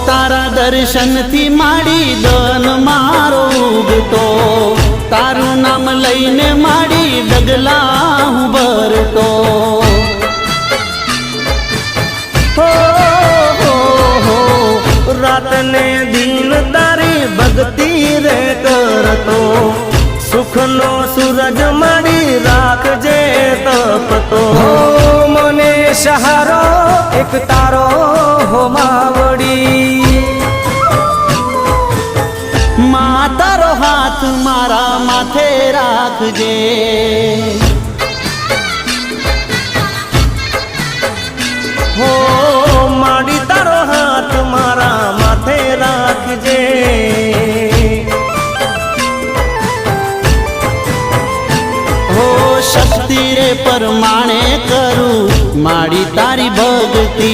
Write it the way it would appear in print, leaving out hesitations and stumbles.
તારા દર્શન થી માડી દન મારો ઉગતો, તારું નામ લઈને માડી ડગલા હું ભરતો. રાત ને દિન તારી ભક્તિ રે કરતો, સુખનો સૂરજ માડી રાખજે તપતો. મને સહારો એક તારો હો માવડી, માં તારો હાથ મારા માથે રાખજે. હો માડી તારો હાથ મારા માથે રાખજે. હો શક્તિ રે પરમાણે કરું માડી તારી ભક્તિ,